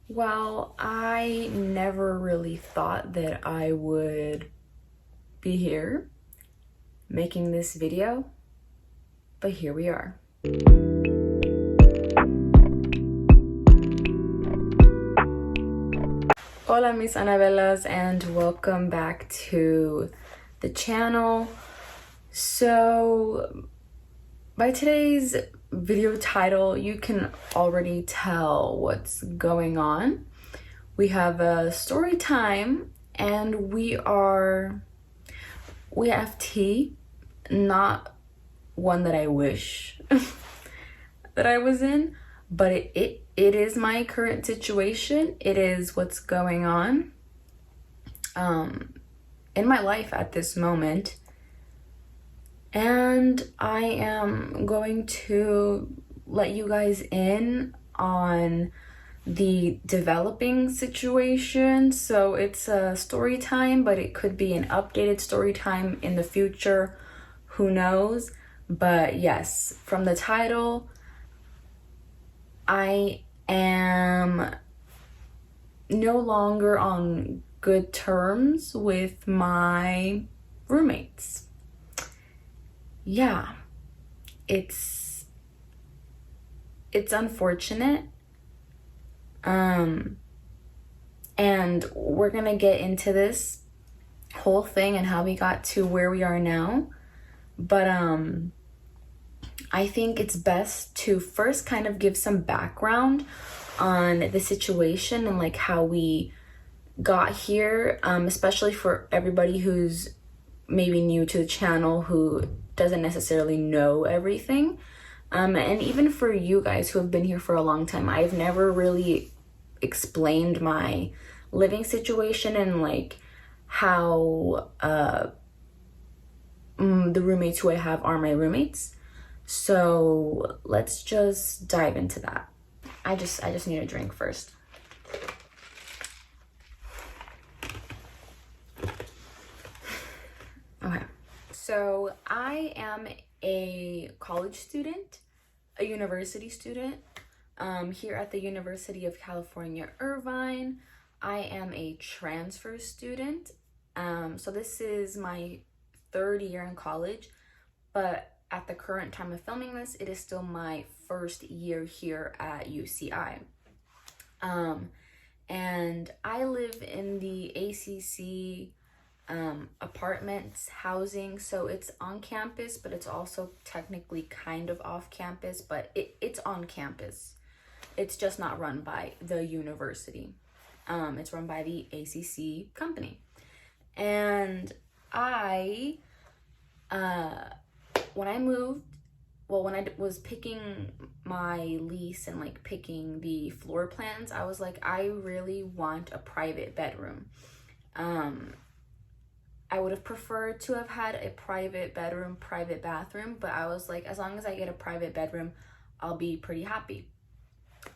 Well, I never really thought that I would be here making this video, but here we are. Hola mis Anabellas, and welcome back to the channel. So by today's video title, you can already tell what's going on. We have a story time and we have tea, not one that I wish that I was in, but it is my current situation. It is what's going on in my life at this moment. And I am going to let you guys in on the developing situation. So it's a story time, but it could be an updated story time in the future. Who knows? But yes, from the title, I am no longer on good terms with my roommates. Yeah, it's unfortunate. And we're gonna get into this whole thing and how we got to where we are now. But I think it's best to first kind of give some background on the situation and like how we got here, especially for everybody who's maybe new to the channel who doesn't necessarily know everything. And even for you guys who have been here for a long time, I've never really explained my living situation and like how the roommates who I have are my roommates. So let's just dive into that. I just need a drink first. Okay. So I am a college student, a university student, here at the University of California, Irvine. I am a transfer student. So this is my third year in college, but at the current time of filming this, it is still my first year here at UCI. And I live in the ACC apartments housing, so it's on campus, but it's also technically kind of off campus, but it's on campus. It's just not run by the university. It's run by the ACC company. And I when I was picking my lease and like picking the floor plans, I was like, I really want a private bedroom. I would have preferred to have had a private bedroom, private bathroom, but I was like, as long as I get a private bedroom, I'll be pretty happy.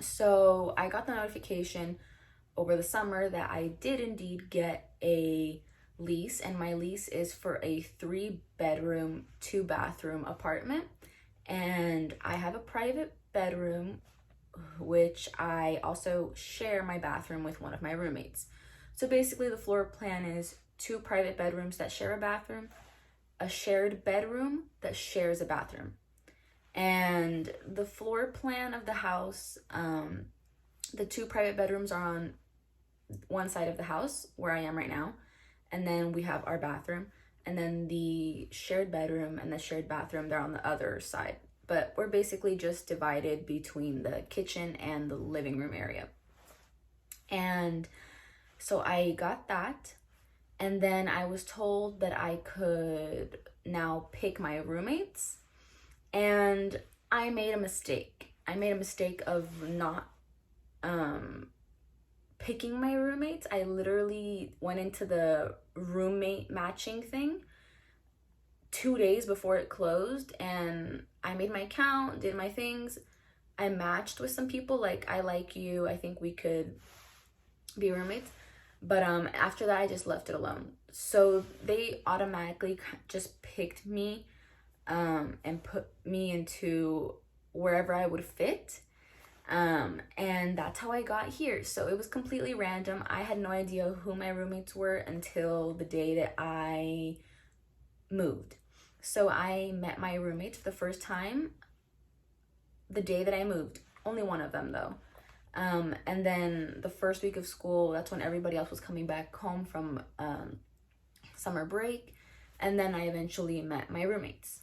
So I got the notification over the summer that I did indeed get a lease, and my lease is for a 3-bedroom, 2-bathroom apartment. And I have a private bedroom, which I also share my bathroom with one of my roommates. So basically the floor plan is 2 private bedrooms that share a bathroom, a shared bedroom that shares a bathroom. And the floor plan of the house, the 2 private bedrooms are on one side of the house where I am right now, and then we have our bathroom, and then the shared bedroom and the shared bathroom, they're on the other side. But we're basically just divided between the kitchen and the living room area. And so I got that. And then I was told that I could now pick my roommates. And I made a mistake. I made a mistake of not picking my roommates. I literally went into the roommate matching thing 2 days before it closed, and I made my account, did my things. I matched with some people, like, I like you, I think we could be roommates. But after that, I just left it alone. So they automatically just picked me and put me into wherever I would fit. And that's how I got here. So it was completely random. I had no idea who my roommates were until the day that I moved. So I met my roommates for the first time the day that I moved. Only one of them though. And then the first week of school, that's when everybody else was coming back home from summer break. And then I eventually met my roommates.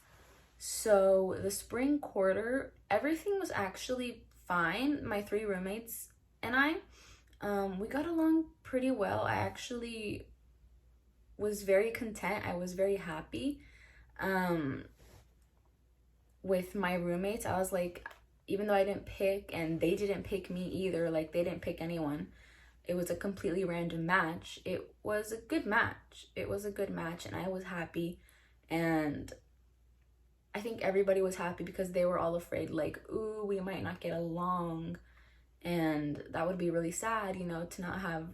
So the spring quarter, everything was actually fine. My 3 roommates and I, we got along pretty well. I actually was very content. I was very happy with my roommates. I was like, even though I didn't pick and they didn't pick me either, like they didn't pick anyone, it was a completely random match. It was a good match. It was a good match and I was happy. And I think everybody was happy because they were all afraid, like, ooh, we might not get along. And that would be really sad, you know, to not have,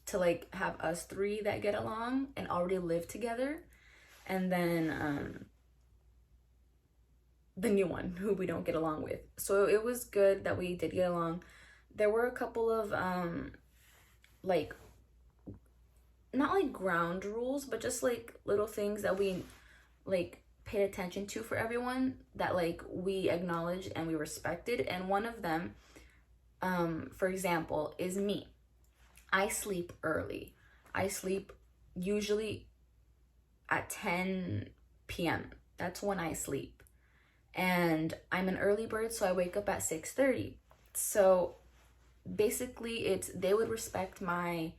to like have us 3 that get along and already live together. And then the new one who we don't get along with. So it was good that we did get along. There were a couple of like, not like ground rules, but just like little things that we like paid attention to for everyone, that like we acknowledged and we respected. And one of them, for example, is me. I sleep early. I sleep usually at 10 p.m. That's when I sleep. And I'm an early bird, so I wake up at 6:30. So basically they would respect my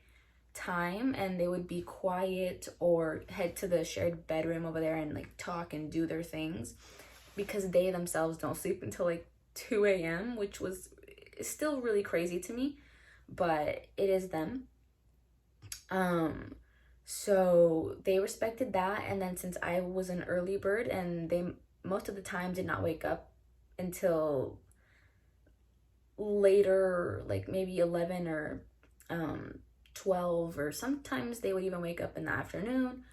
time and they would be quiet or head to the shared bedroom over there and like talk and do their things, because they themselves don't sleep until like 2 a.m., which was still really crazy to me, but it is them. So they respected that. And then since I was an early bird and they most of the time did not wake up until later, like maybe 11 or 12, or sometimes they would even wake up in the afternoon,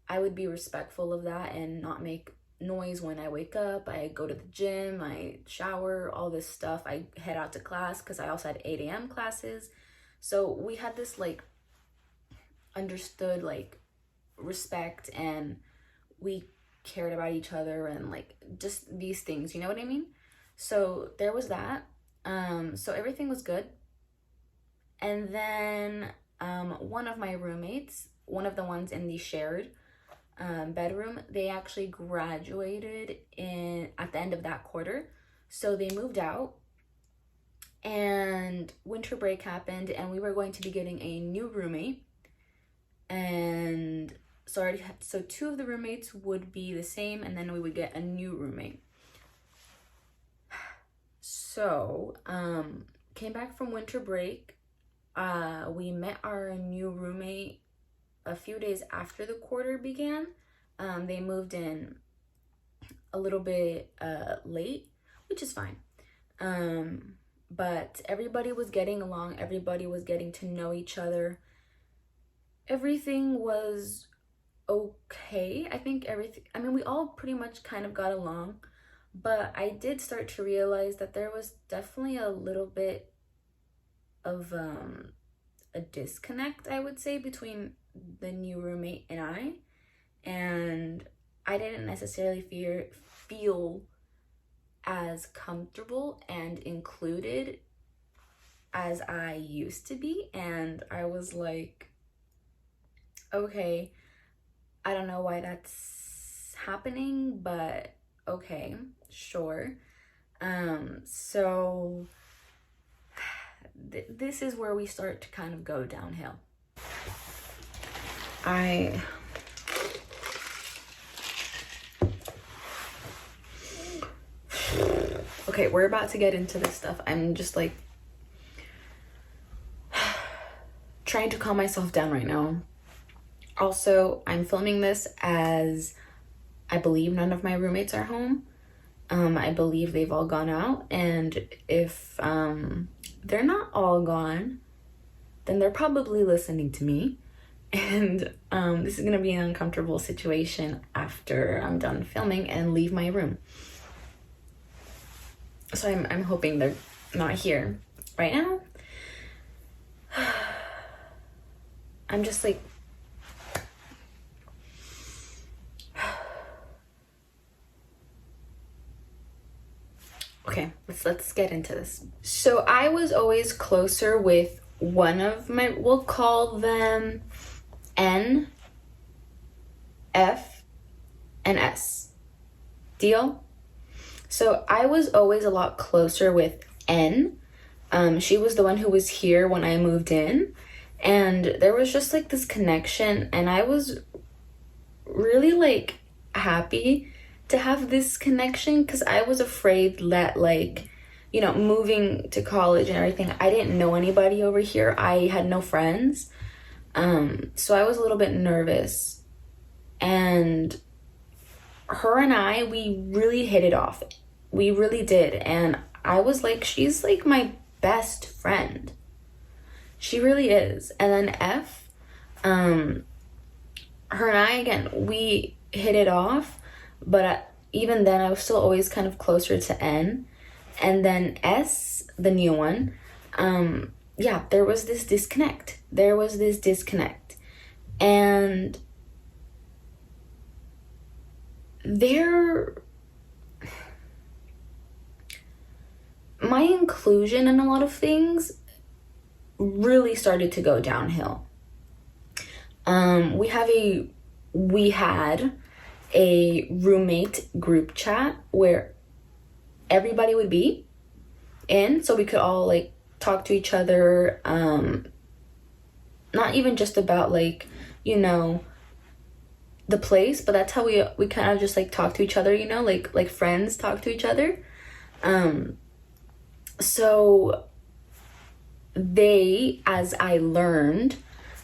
I would be respectful of that and not make noise when I wake up. I go to the gym, I shower, all this stuff. I head out to class because I also had 8 a.m. classes. So we had this like understood like respect, and we cared about each other and like just these things, you know what I mean? So there was that. So everything was good. And then one of my roommates, one of the ones in the shared bedroom, they actually graduated at the end of that quarter. So they moved out and winter break happened and we were going to be getting a new roommate. And so 2 of the roommates would be the same, and then we would get a new roommate. So came back from winter break. We met our new roommate a few days after the quarter began. They moved in a little bit late, which is fine. But everybody was getting along. Everybody was getting to know each other. Everything was okay. I think we all pretty much kind of got along, but I did start to realize that there was definitely a little bit of a disconnect, I would say, between the new roommate and I didn't necessarily feel as comfortable and included as I used to be. And I was like, okay, I don't know why that's happening, but okay, sure. So this is where we start to kind of go downhill. Okay, we're about to get into this stuff. I'm just like trying to calm myself down right now. Also, I'm filming this as I believe none of my roommates are home. I believe they've all gone out, and if they're not all gone, then they're probably listening to me. And this is gonna be an uncomfortable situation after I'm done filming and leave my room. So I'm hoping they're not here right now. I'm just like, okay, let's get into this. So I was always closer with one of my, we'll call them N, F, and S. Deal? So I was always a lot closer with N. She was the one who was here when I moved in, and there was just like this connection, and I was really like happy to have this connection, because I was afraid that, like, you know, moving to college and everything, I didn't know anybody over here. I had no friends. So I was a little bit nervous. And her and I, we really hit it off. We really did. And I was like, she's like my best friend. She really is. And then F, her and I, again, we hit it off. But even then, I was still always kind of closer to N. And then S, the new one, yeah, there was this disconnect. And my inclusion in a lot of things really started to go downhill. We had a roommate group chat where everybody would be in, so we could all like talk to each other, not even just about like, you know, the place, but that's how we kind of just like talk to each other, you know, like friends talk to each other. So they, as I learned,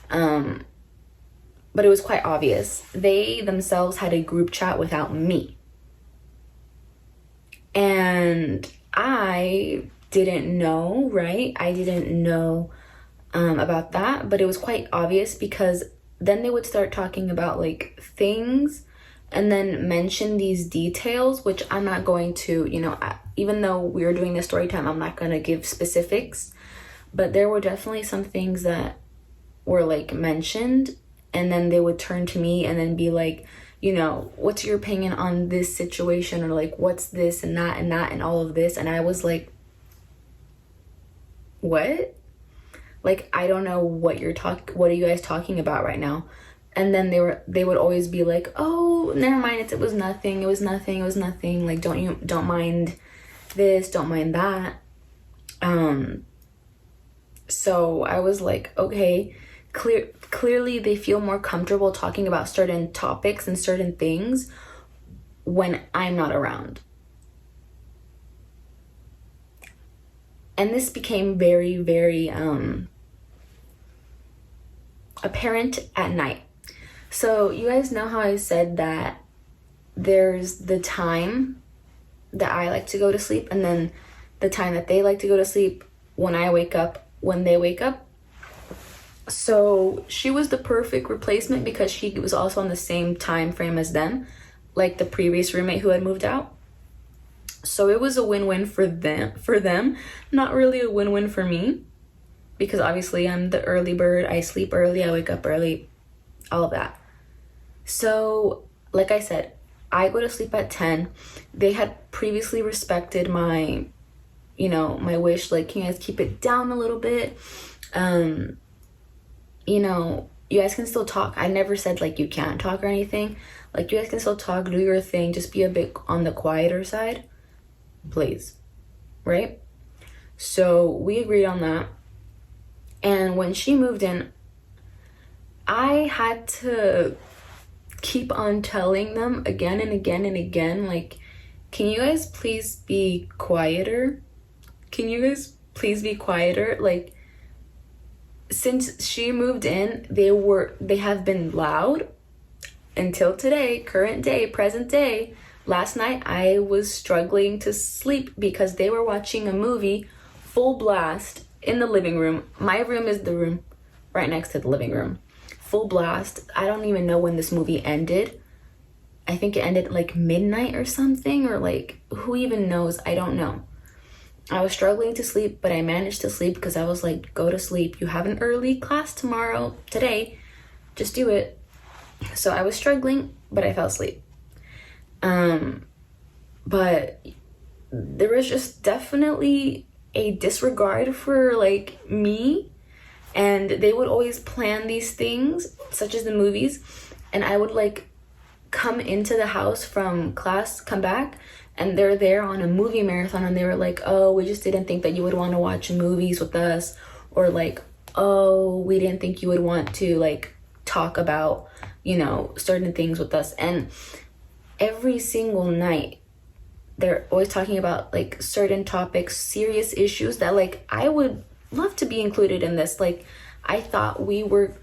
but it was quite obvious, they themselves had a group chat without me. And I didn't know, right? I didn't know about that, but it was quite obvious, because then they would start talking about like things and then mention these details, which I'm not going to, you know, even though we were doing this story time, I'm not going to give specifics, but there were definitely some things that were like mentioned, and then they would turn to me and then be like, you know, what's your opinion on this situation, or like, what's this and that and that and all of this. And I was like, what? Like, I don't know what are you guys talking about right now? And then they would always be like, oh, never mind, it was nothing, like, don't mind this, don't mind that. So I was like, okay, clearly they feel more comfortable talking about certain topics and certain things when I'm not around. And this became very, very apparent at night. So you guys know how I said that there's the time that I like to go to sleep, and then the time that they like to go to sleep, when I wake up, when they wake up. So she was the perfect replacement, because she was also on the same time frame as them, like the previous roommate who had moved out. So it was a win-win for them, not really a win-win for me, because obviously I'm the early bird. I sleep early, I wake up early, all of that. So like I said, I go to sleep at 10. They had previously respected my, you know, my wish, like, can you guys keep it down a little bit? You know, you guys can still talk. I never said like you can't talk or anything. Like, you guys can still talk, do your thing, just be a bit on the quieter side, please, right? So we agreed on that. And when she moved in, I had to keep on telling them again and again and again, like, can you guys please be quieter? Can you guys please be quieter? Like, since she moved in, they have been loud until today, current day, present day. Last night, I was struggling to sleep because they were watching a movie full blast in the living room. My room is the room right next to the living room. Full blast. I don't even know when this movie ended. I think it ended like midnight or something, or like, who even knows? I don't know. I was struggling to sleep, but I managed to sleep because I was like, go to sleep. You have an early class today. Just do it. So I was struggling, but I fell asleep. But there was just definitely a disregard for like me, and they would always plan these things, such as the movies, and I would like come into the house from class, come back, and they're there on a movie marathon, and they were like, oh, we just didn't think that you would want to watch movies with us, or like, oh, we didn't think you would want to like talk about, certain things with us. And every single night they're always talking about like certain topics, serious issues that like I would love to be included in this. Like, I thought we were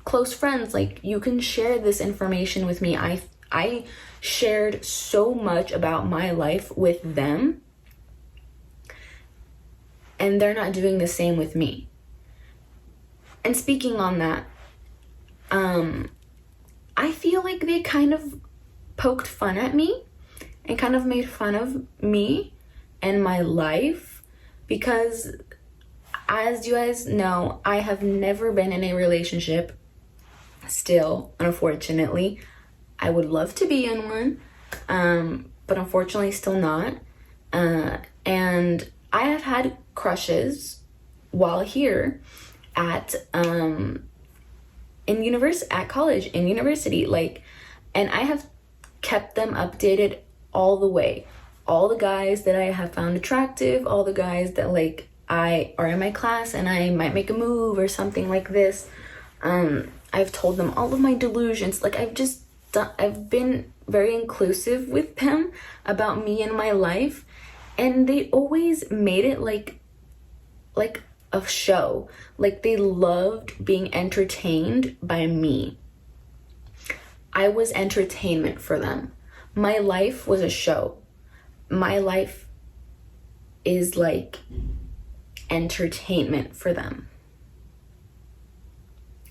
close friends. Like, you can share this information with me. I shared so much about my life with them, and they're not doing the same with me. And speaking on that, I feel like they kind of poked fun at me and kind of made fun of me and my life, because as you guys know, I have never been in a relationship still, unfortunately. I would love to be in one, but unfortunately still not. And I have had crushes while here at college, in university, like, and I have kept them updated all the way. All the guys that I have found attractive, all the guys that like I are in my class and I might make a move or something like this. I've told them all of my delusions. Like, I've been very inclusive with them about me and my life, and they always made it like a show. Like, they loved being entertained by me. I was entertainment for them. My life was a show. My life is like entertainment for them.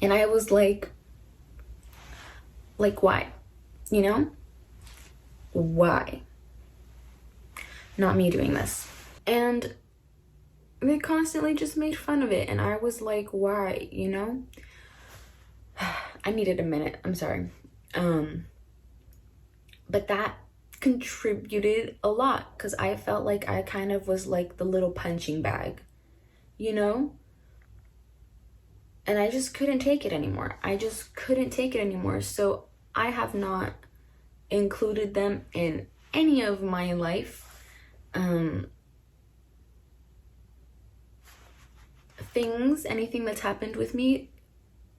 And I was like why? Why? Not me doing this. And they constantly just made fun of it, and I was like, why? I needed a minute, I'm sorry. But that contributed a lot, because I felt like I kind of was like the little punching bag, and I just couldn't take it anymore. So I have not included them in any of my life things, anything that's happened with me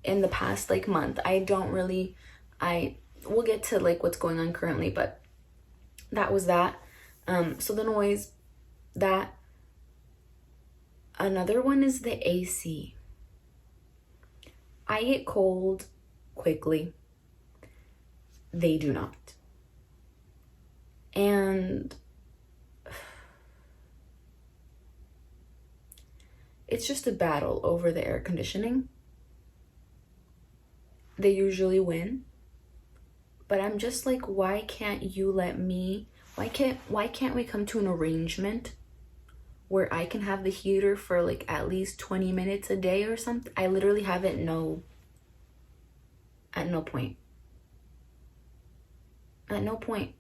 in the past like month. We'll get to like what's going on currently, but that was that. So the noise, that. Another one is the AC. I get cold quickly. They do not. And it's just a battle over the air conditioning. They usually win. But I'm just like, why can't we come to an arrangement where I can have the heater for like at least 20 minutes a day or something? I literally have it at no point. At no point.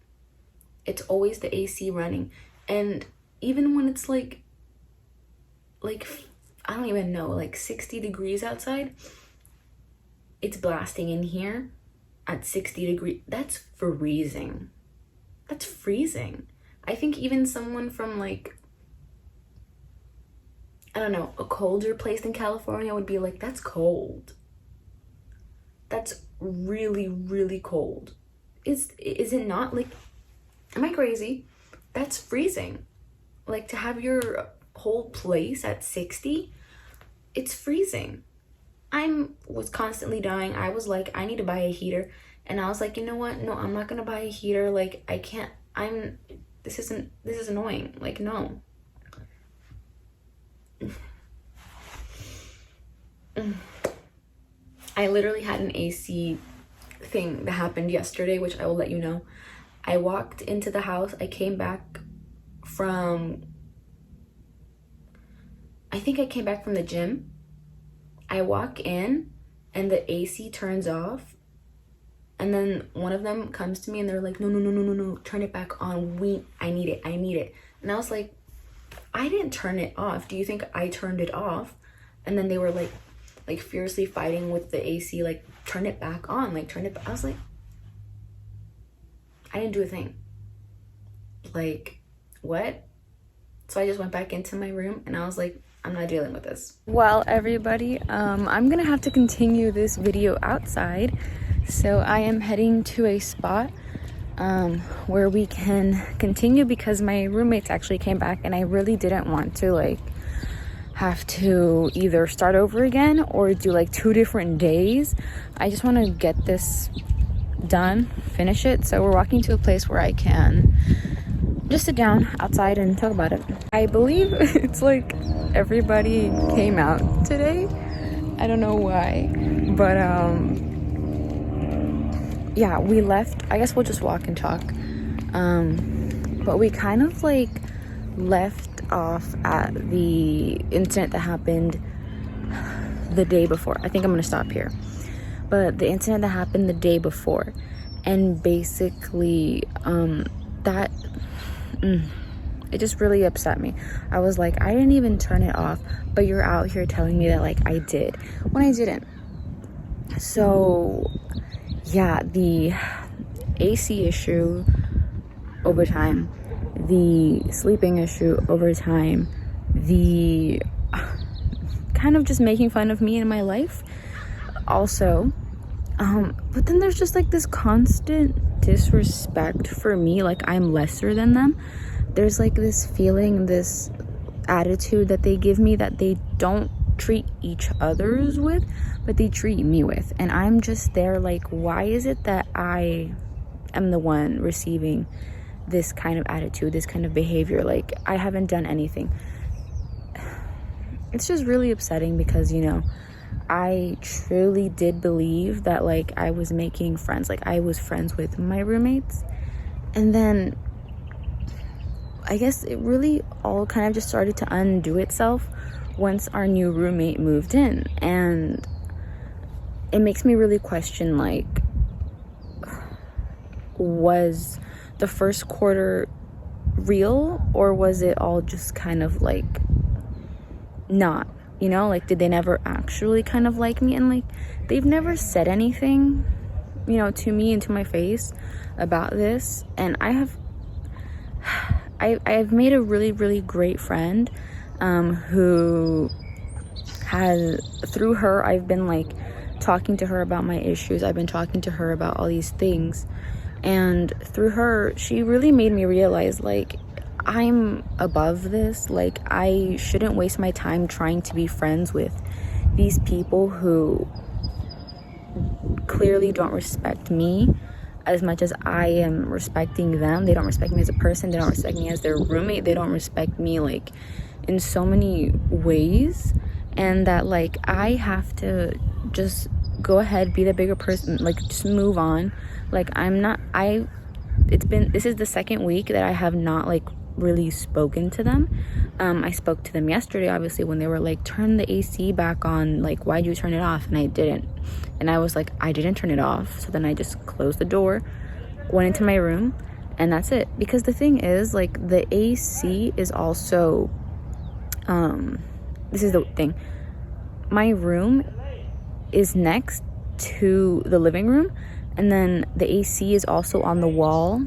It's always the AC running. And even when it's like I don't even know, like 60 degrees outside, it's blasting in here at 60 degrees. That's freezing. I think even someone from like, I don't know, a colder place in California would be like, that's cold. That's really, really cold. Is it not? Like, am I crazy? That's freezing. Like, to have your whole place at 60, it's freezing. I was constantly dying. I was like, I need to buy a heater. And I was like, you know what? No, I'm not gonna buy a heater. Like, I can't, this is annoying. Like, no. I literally had an AC thing that happened yesterday, which I will let you know. I walked into the house. I came back from I think I came back from the gym. I walk in and the AC turns off. And then one of them comes to me and they're like, no, no, no, no, no, no, turn it back on. I need it. I need it. And I was like, I didn't turn it off. Do you think I turned it off? And then they were like fiercely fighting with the AC, like, turn it back on, like, turn it back. I was like, I didn't do a thing. Like, what? So I just went back into my room and I was like, I'm not dealing with this. Well, everybody, I'm gonna have to continue this video outside. So I am heading to a spot where we can continue because my roommates actually came back and I really didn't want to like have to either start over again or do like 2 different days. I just want to get this done, finish it. So we're walking to a place where I can just sit down outside and talk about it. I believe it's like everybody came out today. I don't know why, but yeah, we left. I guess we'll just walk and talk. But we kind of like left off at the incident that happened the day before. I think I'm gonna stop here. But the incident that happened the day before, and basically that it just really upset me. I was like, I didn't even turn it off, but you're out here telling me that like I did when I didn't. So yeah, the AC issue over time, the sleeping issue over time, the kind of just making fun of me and my life also. But then there's just like this constant disrespect for me, like I'm lesser than them. There's like this feeling, this attitude that they give me that they don't treat each others with, but they treat me with. And I'm just there like, why is it that I am the one receiving this kind of attitude, this kind of behavior? Like, I haven't done anything. It's just really upsetting because, you know, I truly did believe that like I was making friends, like I was friends with my roommates. And then I guess it really all kind of just started to undo itself once our new roommate moved in. And it makes me really question, like, was the first quarter real, or was it all just kind of like not, you know, like did they never actually kind of like me? And like they've never said anything, you know, to me and to my face about this. And I've made a really, really great friend who has, through her, I've been like talking to her about my issues. I've been talking to her about all these things. And through her, she really made me realize like I'm above this. Like I shouldn't waste my time trying to be friends with these people who clearly don't respect me as much as I am respecting them. They don't respect me as a person. They don't respect me as their roommate. They don't respect me like in so many ways. And that like I have to just go ahead, be the bigger person, like just move on. Like this is the second week that I have not like really spoken to them. I spoke to them yesterday, obviously, when they were like, turn the AC back on, like why'd you turn it off? And I didn't. And I was like, I didn't turn it off. So then I just closed the door, went into my room, and that's it. Because the thing is, like, the AC is also this is the thing, my room is next to the living room, and then the AC is also on the wall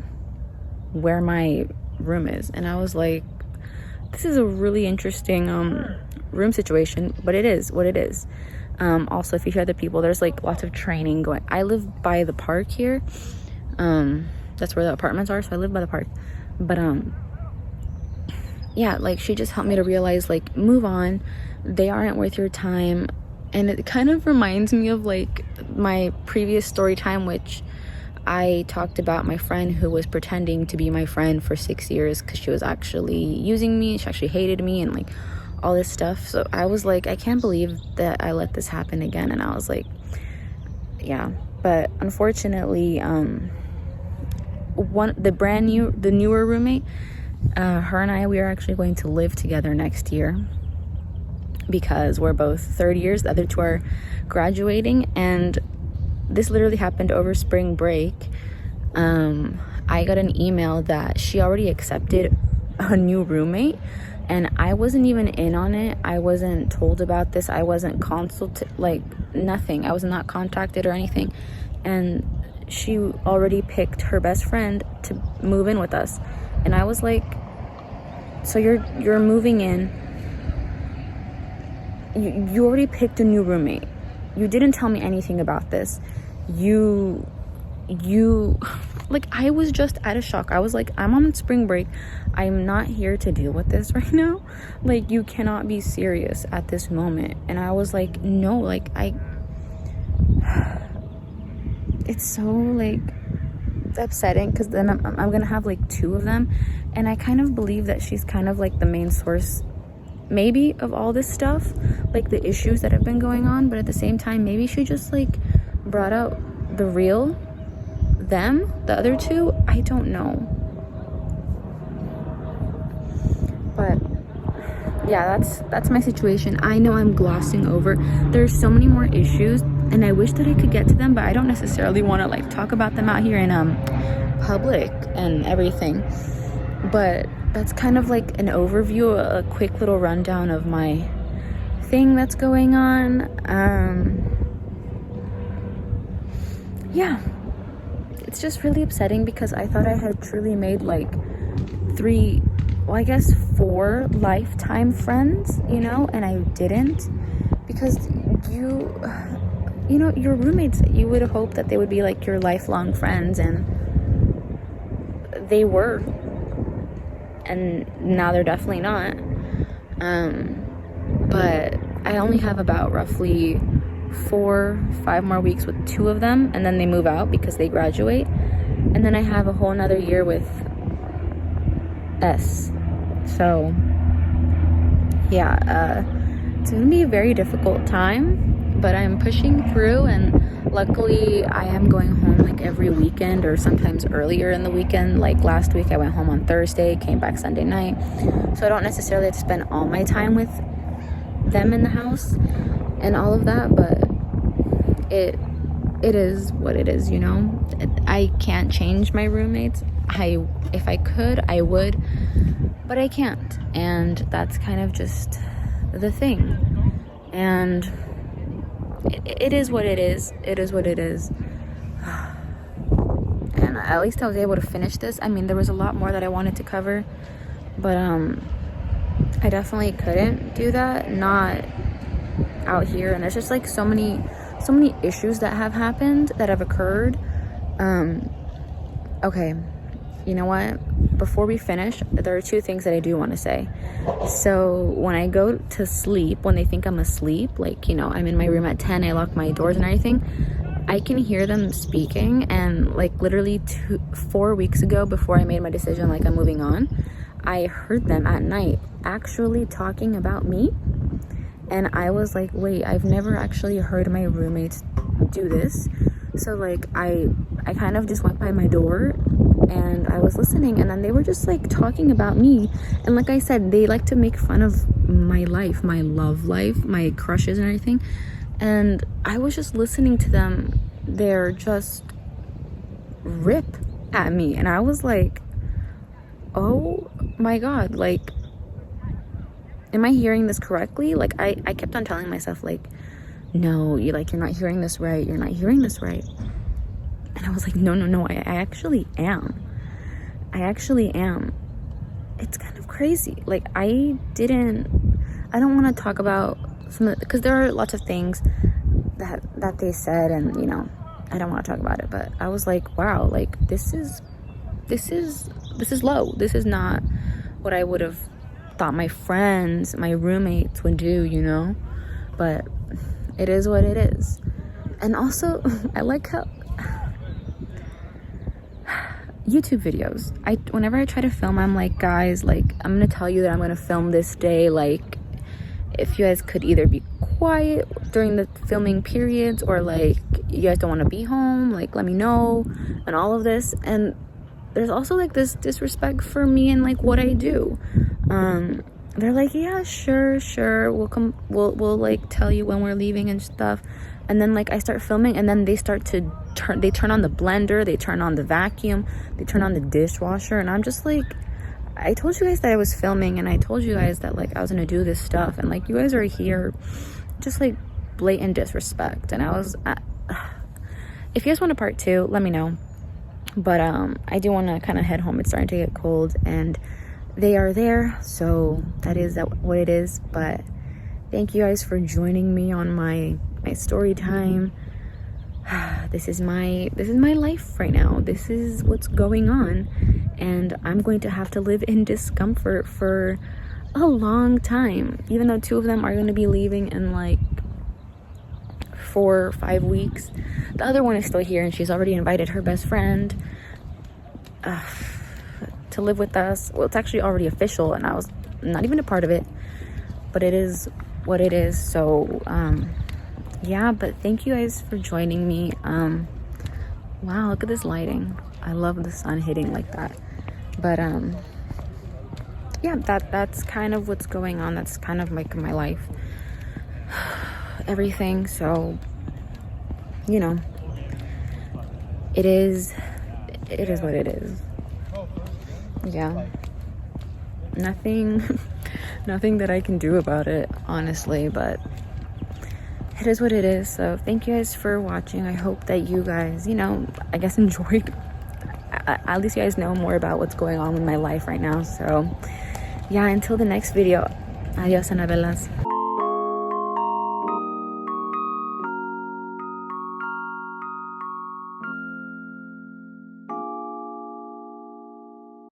where my room is. And I was like, this is a really interesting room situation, but it is what it is. Also, if you hear other people, there's like lots of training going. I live by the park here. That's where the apartments are, so I live by the park. But yeah, like she just helped me to realize like, move on, they aren't worth your time. And it kind of reminds me of like my previous story time, which I talked about my friend who was pretending to be my friend for 6 years because she was actually using me. She actually hated me and like all this stuff. So I was like, I can't believe that I let this happen again. And I was like, yeah. But unfortunately, the newer roommate, her and I, we are actually going to live together next year. because we're both third years, the other two are graduating, and this literally happened over spring break. I got an email that she already accepted a new roommate, and I wasn't even in on it. I wasn't told about this. I wasn't consulted, like nothing. I was not contacted or anything. And she already picked her best friend to move in with us. And I was like, so you're moving in. You already picked a new roommate. You didn't tell me anything about this. You like, I was just out of shock. I was like, I'm on spring break. I'm not here to deal with this right now. Like, you cannot be serious at this moment. And I was like, no, like, it's so, like, it's upsetting, because then I'm gonna have like two of them, and I kind of believe that she's kind of like the main source maybe of all this stuff, like the issues that have been going on. But at the same time, maybe she just like brought out the real them, the other two. I don't know. But yeah, that's my situation. I know I'm glossing over, there's so many more issues, and I wish that I could get to them, but I don't necessarily want to like talk about them out here in public and everything. But that's kind of like an overview, a quick little rundown of my thing that's going on. Yeah, it's just really upsetting, because I thought I had truly made like 4 lifetime friends, you know, and I didn't, because you know, your roommates, you would hope that they would be like your lifelong friends, and they were, and now they're definitely not. But I only have about roughly 4-5 more weeks with 2 of them, and then they move out because they graduate, and then I have a whole nother year with S. So yeah, it's gonna be a very difficult time, but I'm pushing through, and luckily I am going home like every weekend, or sometimes earlier in the weekend. Like last week I went home on Thursday, came back Sunday night, so I don't necessarily have to spend all my time with them in the house and all of that. But it is what it is, you know. I can't change my roommates. If I could, I would, but I can't, and that's kind of just the thing. And it is what it is. It is what it is. And at least I was able to finish this. I mean, there was a lot more that I wanted to cover, but I definitely couldn't do that, not out here. And there's just like so many issues that have happened, that have occurred. Okay, you know what? Before we finish, there are 2 things that I do want to say. So when I go to sleep, when they think I'm asleep, like, you know, I'm in my room at 10, I lock my doors and everything, I can hear them speaking. And like literally 4 weeks ago, before I made my decision, like I'm moving on, I heard them at night actually talking about me. And I was like, wait, I've never actually heard my roommates do this. So like I kind of just went by my door and I was listening, and then they were just like talking about me. And like I said, they like to make fun of my life, my love life, my crushes and everything. And I was just listening to them. They're just rip at me, and I was like, oh my god, like, am I hearing this correctly? Like I kept on telling myself like, no, you're not hearing this right, you're not hearing this right. And I was like, no, I actually am. It's kind of crazy. Like I don't want to talk about some of, because there are lots of things that they said, and you know, I don't want to talk about it, but I was like, wow, like this is low. This is not what I would have thought my friends, my roommates would do, you know. But it is what it is. And also, I like how YouTube videos, whenever I try to film, I'm like, guys, like, I'm gonna tell you that I'm gonna film this day. Like, if you guys could either be quiet during the filming periods, or like you guys don't want to be home, like let me know, and all of this. And there's also like this disrespect for me and like what I do. they're like, yeah, sure, we'll come, we'll like tell you when we're leaving and stuff. And then like I start filming, and then they start to turn on the blender, they turn on the vacuum, they turn on the dishwasher, and I'm just like, I told you guys that I was filming, and I told you guys that like I was gonna do this stuff, and like you guys are here just like blatant disrespect. And I was if you guys want a part 2, let me know. But I do want to kind of head home. It's starting to get cold, and they are there, so that is what it is. But thank you guys for joining me on my story time. This is my life right now. This is what's going on, and I'm going to have to live in discomfort for a long time, even though 2 of them are going to be leaving in like 4 or 5 weeks. The other one is still here, and she's already invited her best friend to live with us. Well, it's actually already official, and I was not even a part of it, but it is what it is. So yeah, but thank you guys for joining me. Wow, look at this lighting. I love the sun hitting like that. But yeah, that's kind of what's going on. That's kind of like my life, everything. So, you know, it is what it is. Yeah, nothing that I can do about it, honestly, but it is what it is. So thank you guys for watching. I hope that you guys, you know, I guess enjoyed. At least you guys know more about what's going on with my life right now. So yeah, until the next video, adios, Anabelas.